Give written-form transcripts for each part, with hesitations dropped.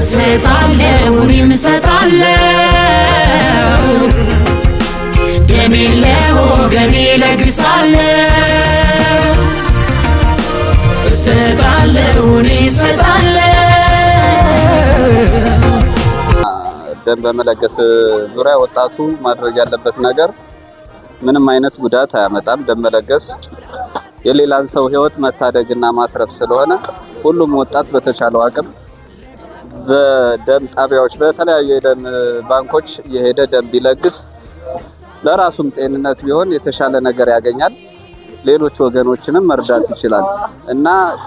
እሰጣለሁ እኔም እሰጣለሁ ደሜን ለወገኔ እለግሳለሁ እሰጣለሁ እኔ እሰጣለሁ። ደም በመለገስ ዙሪያ ወጣቱ ማድረግ ያለበት ነገር ምንም አይነት ጉዳት አያመጣም። ደም መለገስ የሌላን ሰው ህይወት መታደግና ማትረፍ ስለሆነ ሁሉም ወጣት በተቻለው አቅም በደም ጣቢያዎች በተለያዩ የደም ባንኮች የሄደ ደም ቢለግስ ለራሱም ጤንነት ቢሆን የተሻለ ነገር ያገኛል፣ ሌሎች ወገኖችንም መርዳት ይችላል እና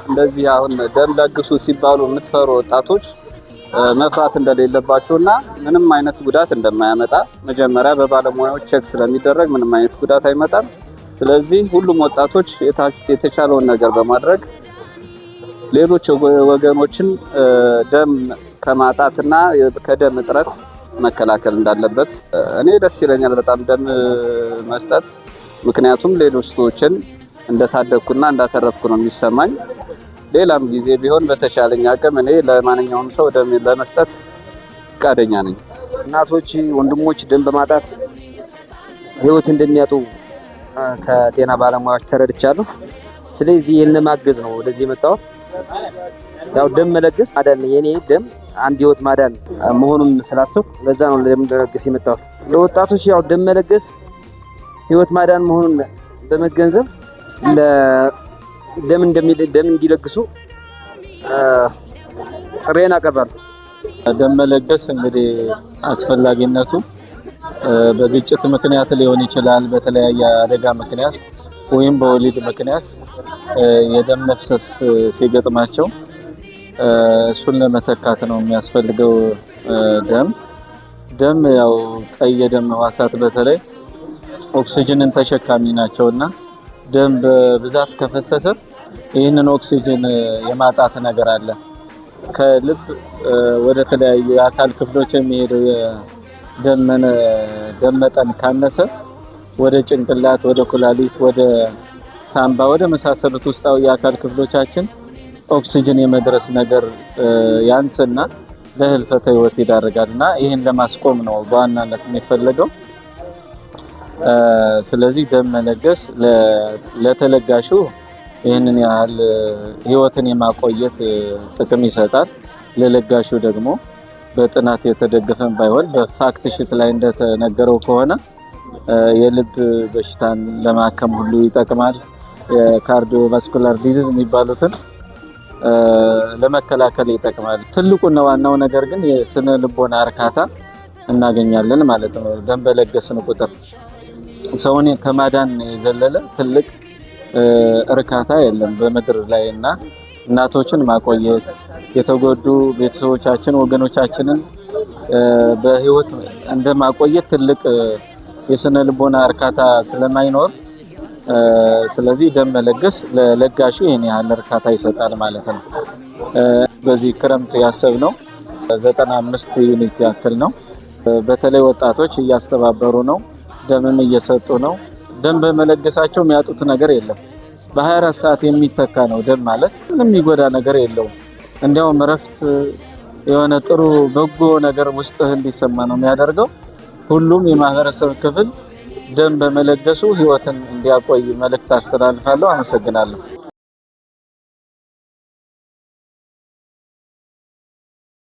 እንደዚህ አሁን ደም ለግሱ ሲባሉ የምትፈሩ ወጣቶች መፍራት እንደሌለባቸውና ምንም አይነት ጉዳት እንደማያመጣ መጀመሪያ በባለሙያዎች ቼክ ስለሚደረግ ምንም አይነት ጉዳት አይመጣም። ስለዚህ ሁሉም ወጣቶች የተቻለውን ነገር በማድረግ ሌሎች ወገኖችን ደም ከማጣትና ከደም እጥረት መከላከል እንዳለበት እኔ ደስ ይለኛል በጣም ደም መስጠት። ምክንያቱም ሌሎች ሰዎችን እንደታደግኩና እንዳተረፍኩ ነው የሚሰማኝ። ሌላም ጊዜ ቢሆን በተቻለኝ አቅም እኔ ለማንኛውም ሰው ደም ለመስጠት ፈቃደኛ ነኝ። እናቶች፣ ወንድሞች ደም በማጣት ህይወት እንደሚያጡ ከጤና ባለሙያዎች ተረድቻለሁ። ስለዚህ ይህን ማገዝ ነው ወደዚህ የመጣሁት። ያው ደም መለገስ ማዳን የኔ ደም አንድ ህይወት ማዳን መሆኑን ስላሰብኩ ለዛ ነው ደም መለገስ የመጣሁት። ለወጣቶች ያው ደም መለገስ ህይወት ማዳን መሆኑን በመገንዘብ ደም እንዲለግሱ ጥሬን አቀርባለሁ። ደም መለገስ እንግዲህ አስፈላጊነቱ በግጭት ምክንያት ሊሆን ይችላል፣ በተለያየ አደጋ ምክንያት ወይም በወሊድ ምክንያት የደም መፍሰስ ሲገጥማቸው እሱን ለመተካት ነው የሚያስፈልገው። ደም ያው ቀይ የደም ህዋሳት በተለይ ኦክሲጅንን ተሸካሚ ናቸውና ደም በብዛት ከፈሰሰ ይህንን ኦክሲጅን የማጣት ነገር አለ። ከልብ ወደ ተለያዩ የአካል ክፍሎች የሚሄደው የደም መጠን ካነሰ ወደ ጭንቅላት፣ ወደ ኩላሊት፣ ወደ ሳምባ፣ ወደ መሳሰሉት ውስጣዊ የአካል ክፍሎቻችን ኦክሲጅን የመድረስ ነገር ያንስና ለህልፈተ ህይወት ይዳረጋልና ይህን ለማስቆም ነው በዋናነት የሚፈለገው። ስለዚህ ደም መለገስ ለተለጋሹ ይህንን ያህል ህይወትን የማቆየት ጥቅም ይሰጣል። ለለጋሹ ደግሞ በጥናት የተደገፈን ባይሆን በፋክት ሽት ላይ እንደተነገረው ከሆነ የልብ በሽታን ለማከም ሁሉ ይጠቅማል። የካርዲዮቫስኩላር ዲዚዝ የሚባሉትን ለመከላከል ይጠቅማል። ትልቁና ዋናው ነገር ግን የስነ ልቦና እርካታ እናገኛለን ማለት ነው። ደም በለገስን ቁጥር ሰውን ከማዳን የዘለለ ትልቅ እርካታ የለም በምድር ላይና እናቶችን ማቆየት፣ የተጎዱ ቤተሰቦቻችን ወገኖቻችንን በህይወት እንደማቆየት ትልቅ የስነ ልቦና እርካታ ስለማይኖር ስለዚህ ደም መለገስ ለለጋሹ ይሄን ያህል እርካታ ይሰጣል ማለት ነው። በዚህ ክረምት ያሰብነው 95 ዩኒት ያክል ነው። በተለይ ወጣቶች እያስተባበሩ ነው፣ ደምም እየሰጡ ነው። ደም በመለገሳቸው የሚያጡት ነገር የለም። በ24 ሰዓት የሚተካ ነው። ደም ማለት ምንም የሚጎዳ ነገር የለውም። እንዲያውም እረፍት የሆነ ጥሩ በጎ ነገር ውስጥህ እንዲሰማ ነው የሚያደርገው። ሁሉም የማህበረሰብ ክፍል ደም በመለገሱ ህይወትን እንዲያቆይ መልእክት አስተላልፋለሁ። አመሰግናለሁ።